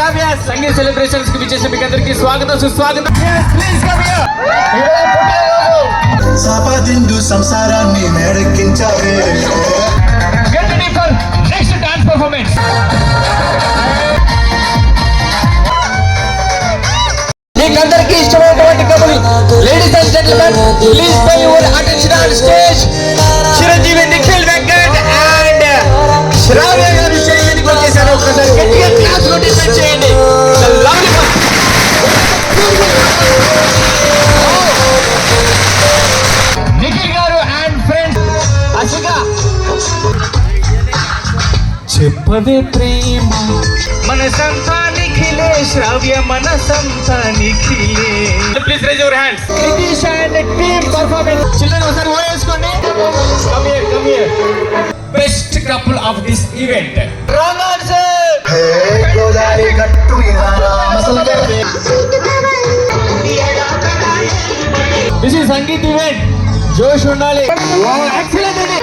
శ్రావ్య సంగీత celebrations కి విచ్చేసిన మీకు అందరికీ స్వాగతం సుస్వాగతం. Please come here. సాపదిండు సంసారాన్ని మేడెక్కించావే. Get ready for next dance performance. మీకందరికీ ఇష్టమైనటువంటి కబులు ladies and gentlemen please pay your attention on stage. Chiranjeevi Nikhil Venkat and Sravya garu stage వచ్చేసారు. ఒకసారి గట్టిగా క్లాస్ నోటిఫై చేయండి. నిఖిల్ గారు అండ్ ఫ్రెండ్స్ అసిక చెప్పవే ప్రేమ మనసంతా నిఖిలే శ్రావ్య మనసంతా నిఖిలే. Please raise your hands. Nitish and team performance. Children ఒకసారి ఓయేసుకోండి. Come here. Best couple of this event romance. Hey Godari గట్టు విహారా మసలకే. This is sangeet event. జోష్ ఉండాలి. ఎక్సలెంట్ అండి.